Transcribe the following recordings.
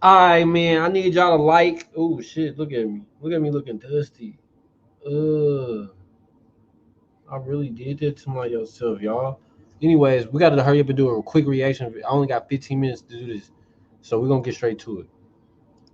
Alright, man. I need y'all to like. Oh shit, look at me. Look at me looking dusty. I really did that to myself, y'all. Anyways, we gotta hurry up and do a quick reaction. I only got 15 minutes to do this. So we're gonna get straight to it.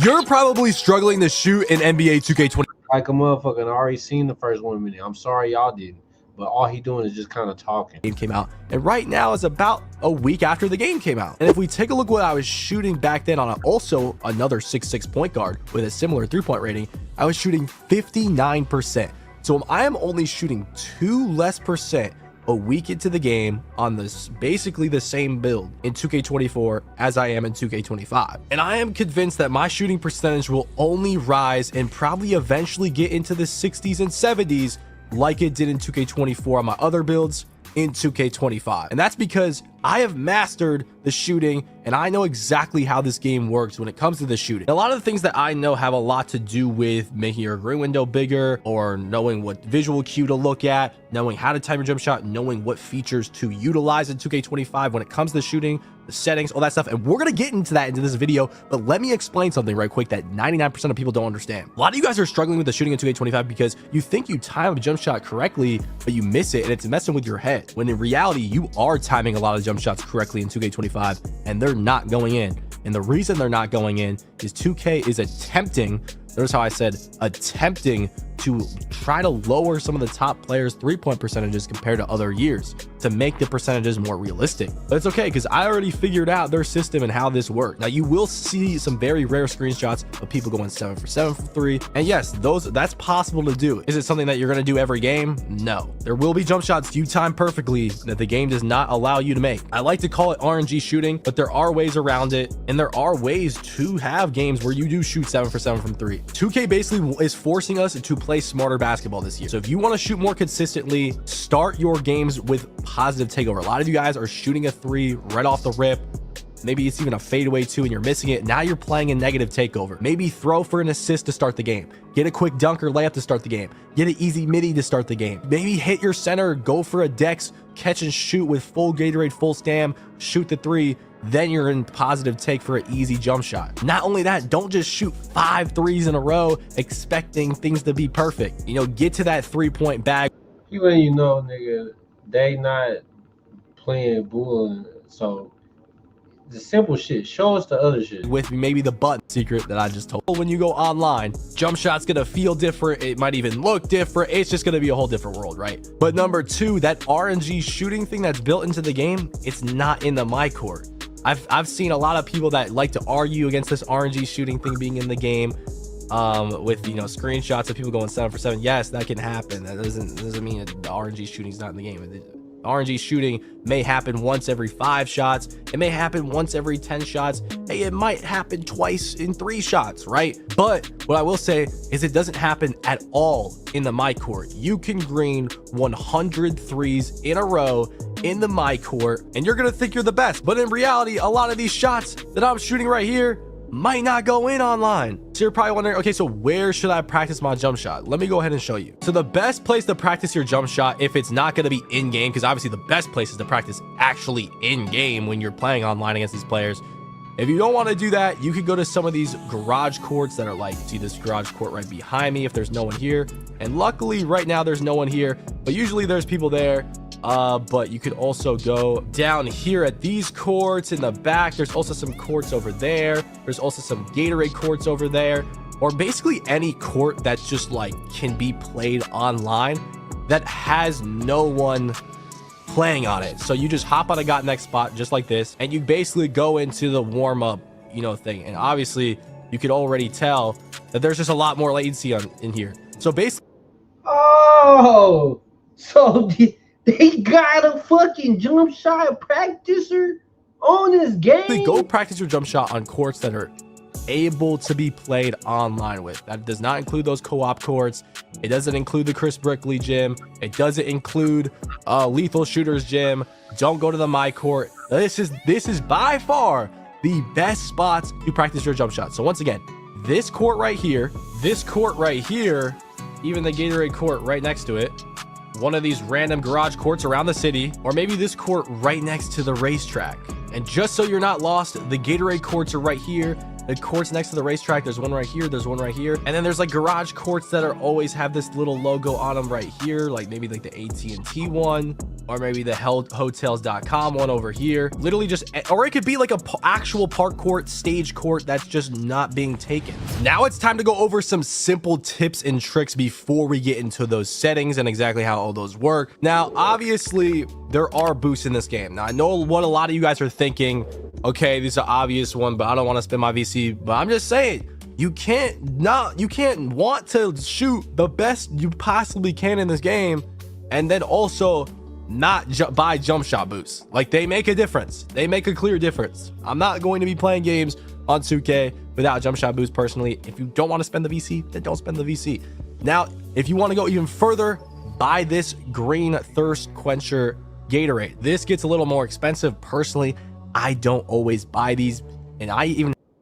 You're probably struggling to shoot in NBA 2K25. Like a motherfucker, I already seen the first 1 minute. I'm sorry y'all didn't. But all he doing is just kind of talking. Game came out, and right now is about a week after the game came out. And if we take a look what I was shooting back then on also another 6'6" point guard with a similar 3-point rating, I was shooting 59%. So I am only shooting 2 less percent a week into the game on this basically the same build in 2K24 as I am in 2K25. And I am convinced that my shooting percentage will only rise and probably eventually get into the 60s and 70s like it did in 2K24 on my other builds in 2K25. And that's because I have mastered the shooting and I know exactly how this game works when it comes to the shooting. A lot of the things that I know have a lot to do with making your green window bigger, or knowing what visual cue to look at, knowing how to time your jump shot, knowing what features to utilize in 2K25 when it comes to shooting, the settings, all that stuff. And we're gonna get into that into this video, but let me explain something right quick that 99% of people don't understand. A lot of you guys are struggling with the shooting in 2K25 because you think you time a jump shot correctly, but you miss it and it's messing with your head. When in reality, you are timing a lot of jump shots correctly in 2K25 and they're not going in. And the reason they're not going in is 2K is attempting, notice how I said attempting, to try to lower some of the top players' 3-point percentages compared to other years to make the percentages more realistic. But it's okay because I already figured out their system and how this works. Now you will see some very rare screenshots of people going 7 for 7 from 3. And yes, that's possible to do. Is it something that you're going to do every game? No. There will be jump shots you time perfectly that the game does not allow you to make. I like to call it RNG shooting, but there are ways around it. And there are ways to have games where you do shoot 7 for 7 from 3. 2K basically is forcing us to play smarter basketball this year. So if you want to shoot more consistently, start your games with positive takeover. A lot of you guys are shooting a 3 right off the rip. Maybe it's even a fadeaway 2 and you're missing it. Now you're playing a negative takeover. Maybe throw for an assist to start the game. Get a quick dunk or layup to start the game. Get an easy midi to start the game. Maybe hit your center, go for a dex, catch and shoot with full Gatorade, full stam, shoot the 3. Then you're in positive take for an easy jump shot. Not only that, don't just shoot 5 threes in a row expecting things to be perfect. You know, get to that 3-point bag. Even you know, nigga, they not playing bull, so the simple shit. Show us the other shit. With maybe the button secret that I just told. When you go online, jump shot's gonna feel different. It might even look different. It's just gonna be a whole different world, right? But number 2, that RNG shooting thing that's built into the game, it's not in the my court. I've seen a lot of people that like to argue against this RNG shooting thing being in the game, with, you know, screenshots of people going 7 for 7. Yes, that can happen. That doesn't mean the RNG shooting is not in the game. RNG shooting may happen once every 5 shots. It may happen once every 10 shots. Hey, it might happen twice in 3 shots, right? But what I will say is it doesn't happen at all in the my court. You can green 100 threes in a row in the my court and you're gonna think you're the best, but in reality, a lot of these shots that I'm shooting right here might not go in online. So you're probably wondering, okay, so where should I practice my jump shot? Let me go ahead and show you. So the best place to practice your jump shot, if it's not going to be in game, because obviously the best place is to practice actually in game when you're playing online against these players. If you don't want to do that, you can go to some of these garage courts that are like, see this garage court right behind me if there's no one here. And luckily right now there's no one here, but usually there's people there. But you could also go down here at these courts in the back. There's also some courts over there. There's also some Gatorade courts over there, or basically any court that's just like can be played online that has no one playing on it. So you just hop on a got next spot just like this, and you basically go into the warm-up, you know, thing. And obviously you could already tell that there's just a lot more latency in here. So basically, oh, so they got a fucking jump shot practicer on this game. Go practice your jump shot on courts that are able to be played online with. That does not include those co-op courts. It doesn't include the Chris Brickley gym. It doesn't include Lethal Shooters gym. Don't go to the my court. This is by far the best spots to practice your jump shot. So once again, this court right here, even the Gatorade court right next to it, one of these random garage courts around the city, or maybe this court right next to the racetrack. And just so you're not lost, the Gatorade courts are right here, The courts next to the racetrack, there's one right here, there's one right here, and then there's like garage courts that are always have this little logo on them right here, like maybe like the AT&T one, or maybe the hotels.com one over here. Literally just, or it could be like a actual park court, stage court that's just not being taken. Now it's time to go over some simple tips and tricks before we get into those settings and exactly how all those work. Now, obviously, there are boosts in this game. Now, I know what a lot of you guys are thinking. Okay, this is an obvious one, but I don't want to spend my VC. But I'm just saying, you can't want to shoot the best you possibly can in this game and then also not buy jump shot boosts. Like, they make a difference. They make a clear difference. I'm not going to be playing games on 2K without jump shot boost personally. If you don't want to spend the VC, then don't spend the VC. Now, if you want to go even further, buy this green thirst quencher Gatorade. This gets a little more expensive. Personally, I don't always buy these, and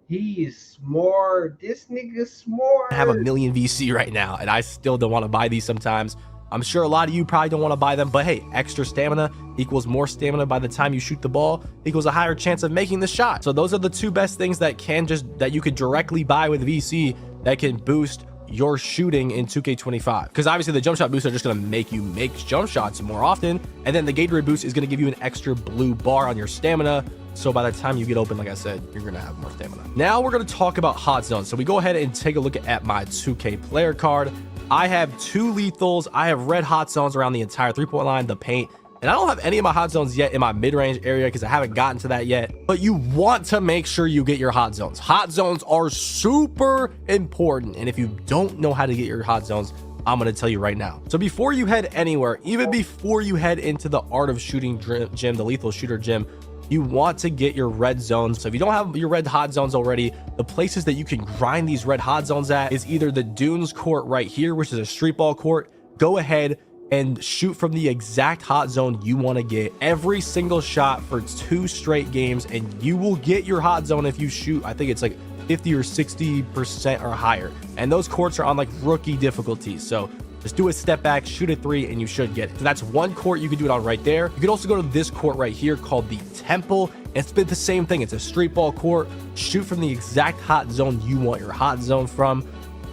he is smart. This nigga's smart. I have a million VC right now, and I still don't want to buy these sometimes. I'm sure a lot of you probably don't want to buy them, but hey, extra stamina equals more stamina by the time you shoot the ball, equals a higher chance of making the shot. So those are the two best things that you could directly buy with VC that can boost your shooting in 2K25. Because obviously the jump shot boosts are just going to make you make jump shots more often, and then the Gatorade boost is going to give you an extra blue bar on your stamina. So by the time you get open, like I said, you're going to have more stamina. Now we're going to talk about hot zones. So we go ahead and take a look at my 2K player card. I have 2 lethals. I have red hot zones around the entire 3-point line, the paint, and I don't have any of my hot zones yet in my mid-range area because I haven't gotten to that yet. But you want to make sure you get your hot zones. Hot zones are super important, and if you don't know how to get your hot zones, I'm going to tell you right now. So before you head anywhere, even before you head into the Art of Shooting gym, the lethal shooter gym, you want to get your red zones. So if you don't have your red hot zones already, the places that you can grind these red hot zones at is either the Dunes court right here, which is a street ball court. Go ahead and shoot from the exact hot zone you want to get every single shot for 2 straight games, and you will get your hot zone if you shoot, I think it's like 50 or 60% or higher. And those courts are on like rookie difficulties. So just do a step back, shoot a 3, and you should get it. So that's one court you can do it on right there. You can also go to this court right here called the Temple. It's been the same thing. It's a street ball court. Shoot from the exact hot zone you want your hot zone from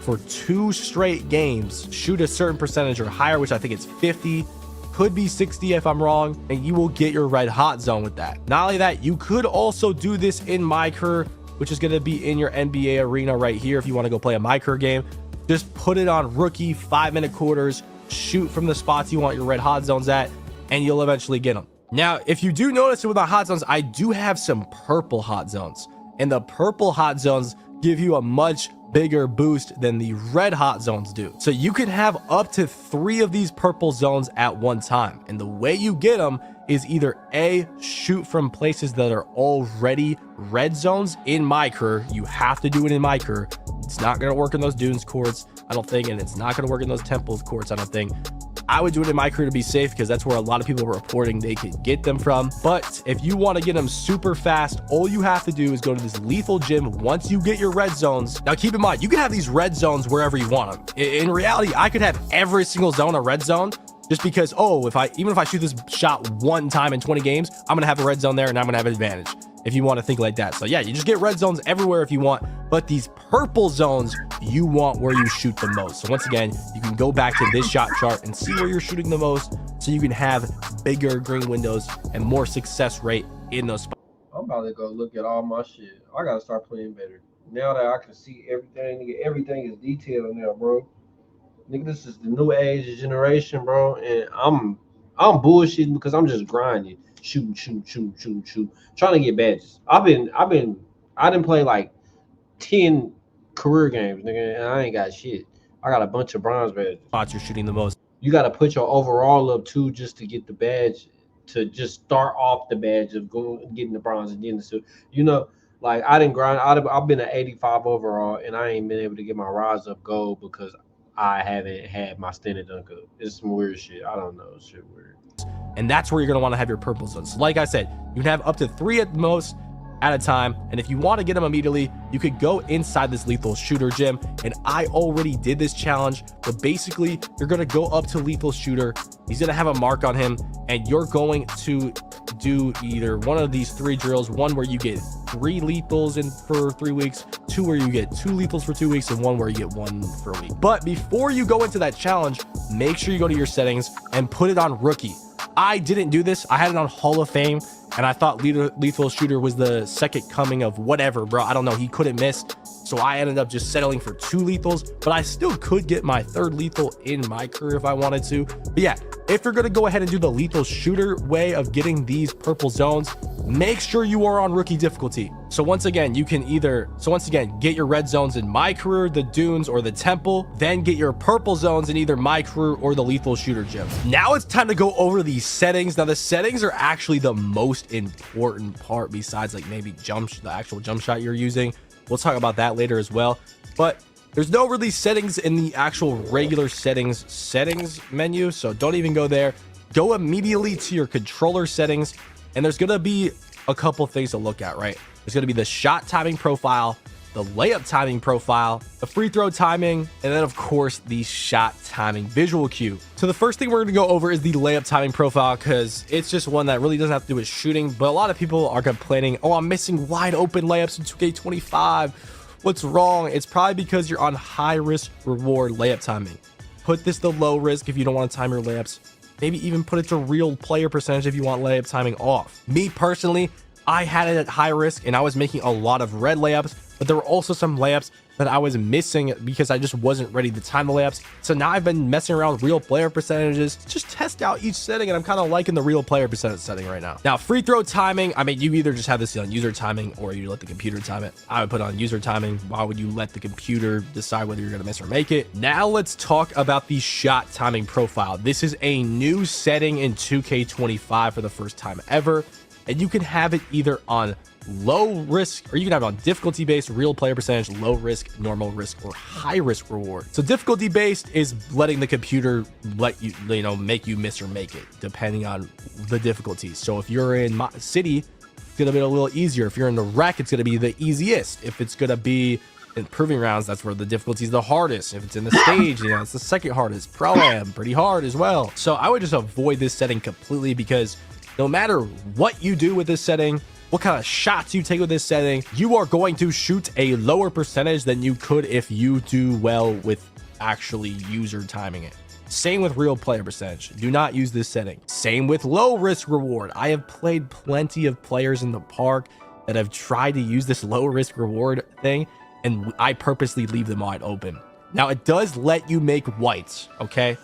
for 2 straight games. Shoot a certain percentage or higher, which I think it's 50. Could be 60 if I'm wrong, and you will get your red hot zone with that. Not only that, you could also do this in MyCur, which is going to be in your NBA arena right here if you want to go play a MyCur game. Just put it on rookie 5-minute quarters, shoot from the spots you want your red hot zones at, and you'll eventually get them. Now, if you do notice it with my hot zones, I do have some purple hot zones, and the purple hot zones give you a much bigger boost than the red hot zones do. So you can have up to 3 of these purple zones at one time. And the way you get them is either A, shoot from places that are already red zones in MyCur. You have to do it in MyCur. It's not going to work in those Dunes courts, I don't think, and it's not going to work in those Temples courts, I don't think. I would do it in MyCur to be safe because that's where a lot of people are reporting they could get them from. But if you want to get them super fast, all you have to do is go to this lethal gym once you get your red zones. Now, keep in mind, you can have these red zones wherever you want them. In reality, I could have every single zone a red zone, just because, oh, even if I shoot this shot 1 time in 20 games, I'm going to have a red zone there and I'm going to have an advantage, if you want to think like that. So yeah, you just get red zones everywhere if you want, but these purple zones you want where you shoot the most. So once again, you can go back to this shot chart and see where you're shooting the most, so you can have bigger green windows and more success rate in those spots. I'm about to go look at all my shit. I gotta start playing better. Now that I can see everything, nigga, everything is detailed now, bro. Nigga, this is the new age generation, bro, and I'm bullshitting because I'm just grinding, shooting, trying to get badges. I didn't play like 10 career games, nigga, and I ain't got shit. I got a bunch of bronze badges. Spots you're shooting the most. You got to put your overall up too, just to get the badge, to just start off the badge of getting the bronze and then the suit. You know, like I didn't grind. I've been at 85 overall, and I ain't been able to get my rise up gold because I haven't had my standard dunk up. It's some weird shit. I don't know. It's shit weird. And that's where you're going to want to have your purple zones. So like I said, you can have up to 3 at most at a time. And if you want to get them immediately, you could go inside this lethal shooter gym. And I already did this challenge, but basically you're going to go up to lethal shooter. He's going to have a mark on him, and you're going to do either one of these 3 drills, one where you get 3 lethals in for 3 weeks, 2 where you get 2 lethals for 2 weeks, and 1 where you get 1 for a week. But before you go into that challenge, make sure you go to your settings and put it on rookie. I didn't do this. I had it on Hall of Fame, and I thought lethal shooter was the second coming of whatever, bro. I don't know. He couldn't miss. So I ended up just settling for 2 lethals, but I still could get my 3rd lethal in my career if I wanted to. But yeah, if you're going to go ahead and do the lethal shooter way of getting these purple zones, make sure you are on rookie difficulty. So once again, get your red zones in my career, the dunes, or the temple, then get your purple zones in either my career or the lethal shooter gym. Now it's time to go over these settings. Now the settings are actually the most important part besides like maybe the actual jump shot you're using. We'll talk about that later as well, but there's no really settings in the actual regular settings menu, so don't even go there. Go immediately to your controller settings, and there's going to be a couple things to look at, right? There's going to be the shot timing profile, the layup timing profile, the free throw timing, and then of course the shot timing visual cue. So the first thing we're going to go over is the layup timing profile, because it's just one that really doesn't have to do with shooting, but a lot of people are complaining, oh, I'm missing wide open layups in 2K25. What's wrong? It's probably because you're on high risk reward layup timing. Put this to low risk if you don't want to time your layups. Maybe even put it to real player percentage if you want layup timing off. Me personally, I had it at high risk and I was making a lot of red layups, but there were also some layups that I was missing because I just wasn't ready to time the layups. So now I've been messing around with real player percentages to just test out each setting, and I'm kind of liking the real player percentage setting right now. Now, free throw timing, I mean, you either just have this on user timing or you let the computer time it. I would put on user timing. Why would you let the computer decide whether you're going to miss or make it? Now let's talk about the shot timing profile. This is a new setting in 2K25 for the first time ever, and you can have it either on low risk, or you can have it on difficulty based, real player percentage, low risk, normal risk, or high risk reward. So difficulty based is letting the computer let you, make you miss or make it depending on the difficulty. So if you're in my city, it's gonna be a little easier. If you're in the wreck, it's gonna be the easiest. If it's gonna be in proving rounds, that's where the difficulty is the hardest. If it's in the stage, it's the second hardest. Pro-Am, pretty hard as well. So I would just avoid this setting completely, because no matter what you do with this setting, what kind of shots you take with this setting, you are going to shoot a lower percentage than you could if you do well with actually user timing it. Same with real player percentage. Do not use this setting. Same with low risk reward. I have played plenty of players in the park that have tried to use this low risk reward thing, and I purposely leave them wide open. Now, it does let you make whites, okay?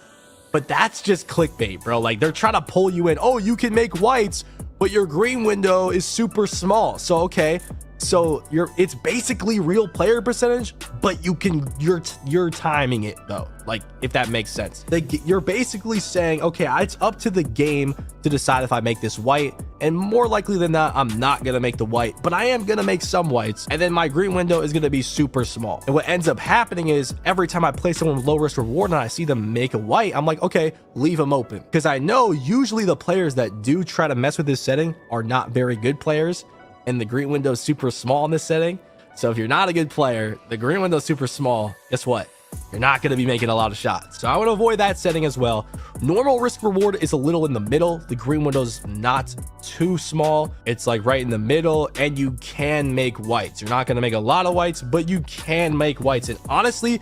But that's just clickbait, bro. Like, they're trying to pull you in. Oh, you can make whites, but your green window is super small. So, okay. So it's basically real player percentage, but you're timing it though. Like, if that makes sense. You're basically saying, okay, it's up to the game to decide if I make this white, and more likely than not, I'm not gonna make the white, but I am gonna make some whites, and then my green window is gonna be super small. And what ends up happening is every time I play someone with low risk reward and I see them make a white, I'm like, okay, leave them open, because I know usually the players that do try to mess with this setting are not very good players, and the green window is super small in this setting. So if you're not a good player, the green window is super small, guess what? You're not going to be making a lot of shots. So I would avoid that setting as well. Normal risk reward is a little in the middle. The green window is not too small. It's like right in the middle, and you can make whites. You're not going to make a lot of whites, but you can make whites. And honestly,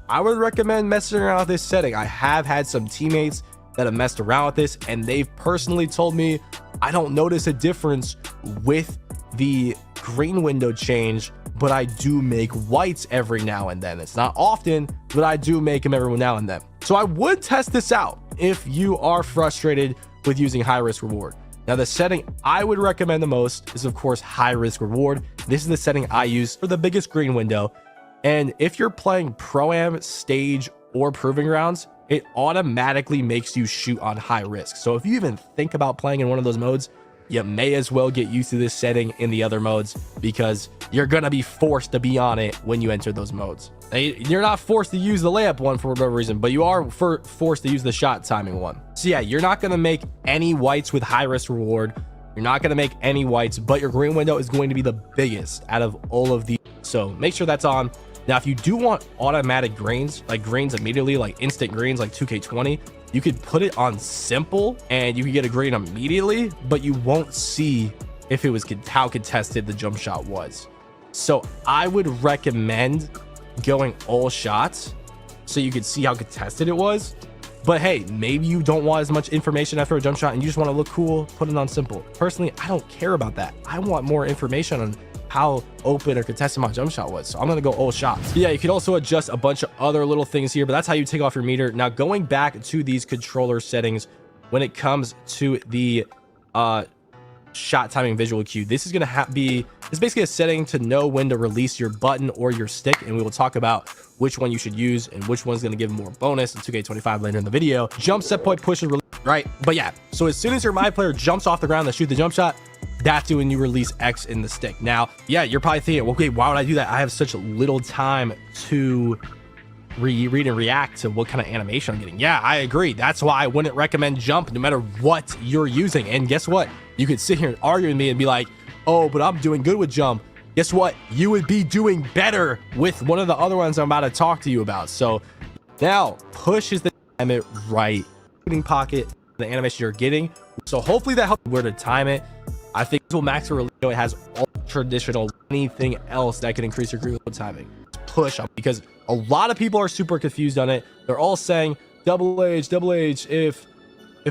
I would recommend messing around with this setting. I have had some teammates that have messed around with this, and they've personally told me, I don't notice a difference with the green window change, but I do make whites every now and then. It's not often, but I do make them every now and then. So I would test this out if you are frustrated with using high risk reward. Now, the setting I would recommend the most is, of course, high risk reward. This is the setting I use for the biggest green window. And if you're playing Pro-Am, stage, or proving rounds, it automatically makes you shoot on high risk. So if you even think about playing in one of those modes, you may as well get used to this setting in the other modes, because you're going to be forced to be on it when you enter those modes. You're not forced to use the layup one for whatever reason, but you are forced to use the shot timing one. So yeah, you're not going to make any whites with high risk reward. You're not going to make any whites, but your green window is going to be the biggest out of all of these. So make sure that's on. Now, if you do want automatic greens, like greens immediately, like instant greens, like 2K20, you could put it on simple and you can get a green immediately, but you won't see if it was how contested the jump shot was. So I would recommend going all shots so you could see how contested it was. But hey, maybe you don't want as much information after a jump shot and you just want to look cool, put it on simple. Personally, I don't care about that. I want more information on how open or contested my jump shot was. So I'm going to go all shots. But yeah, you could also adjust a bunch of other little things here, but that's how you take off your meter. Now going back to these controller settings, when it comes to the shot timing visual cue, this is going to be, it's basically a setting to know when to release your button or your stick, and we will talk about which one you should use and which one's going to give more bonus in 2K25 later in the video. Jump, set point, push, and release, right? But yeah, so as soon as your my player jumps off the ground to shoot the jump shot, that's when you release X in the stick. Now, yeah, you're probably thinking, okay, why would I do that? I have such little time to read and react to what kind of animation I'm getting. Yeah, I agree. That's why I wouldn't recommend jump no matter what you're using. And guess what? You could sit here and argue with me and be like, oh, but I'm doing good with jump. Guess what? You would be doing better with one of the other ones I'm about to talk to you about. So now push is the time it right shooting pocket, the animation you're getting. So hopefully that helps where to time it. I think this will max for release. It has all traditional, anything else that can increase your reload timing. Push up, because a lot of people are super confused on it. They're all saying double H, if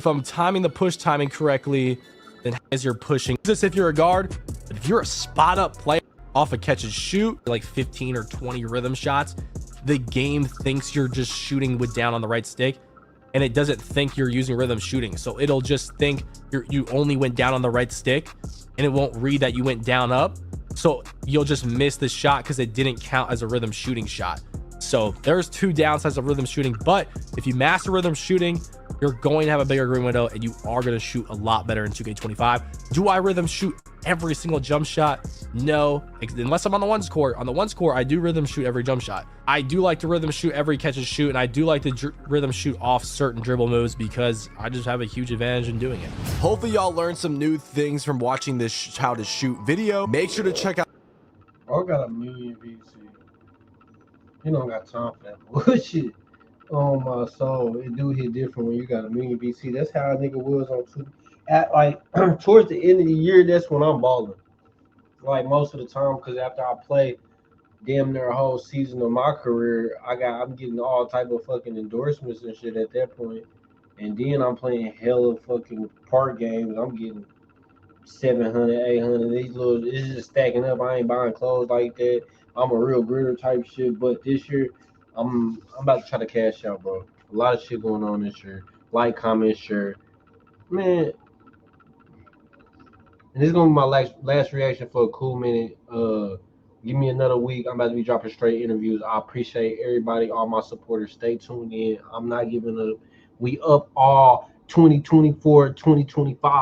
I'm timing the push timing correctly, then as you're pushing this, if you're a guard, but if you're a spot up player off a catch and shoot, like 15 or 20 rhythm shots, the game thinks you're just shooting with down on the right stick, and it doesn't think you're using rhythm shooting. So it'll just think you only went down on the right stick, and it won't read that you went down up. So you'll just miss the shot because it didn't count as a rhythm shooting shot. So there's two downsides of rhythm shooting, but if you master rhythm shooting, you're going to have a bigger green window and you are going to shoot a lot better in 2K25. Do I rhythm shoot every single jump shot? No, unless I'm on the ones court. On the ones court, I do rhythm shoot every jump shot. I do like to rhythm shoot every catch and shoot, and I do like to rhythm shoot off certain dribble moves because I just have a huge advantage in doing it. Hopefully y'all learned some new things from watching this how to shoot video. Make sure to check out. I got a million VC. You don't got time for that bullshit. On my soul, it do hit different when you got a million VC. That's how a nigga was on two. At like towards the end of the year, that's when I'm balling. Like most of the time, because after I play damn near a whole season of my career, I'm getting all type of fucking endorsements and shit at that point. And then I'm playing hella fucking park games. I'm getting 700, 800. These little, it's just stacking up. I ain't buying clothes like that. I'm a real gritter type shit. But this year, I'm about to try to cash out, bro. A lot of shit going on this year. Like, comment, share. Man, and this is gonna be my last reaction for a cool minute. Give me another week. I'm about to be dropping straight interviews. I appreciate everybody, all my supporters. Stay tuned in. I'm not giving up. We up all 2024, 2025.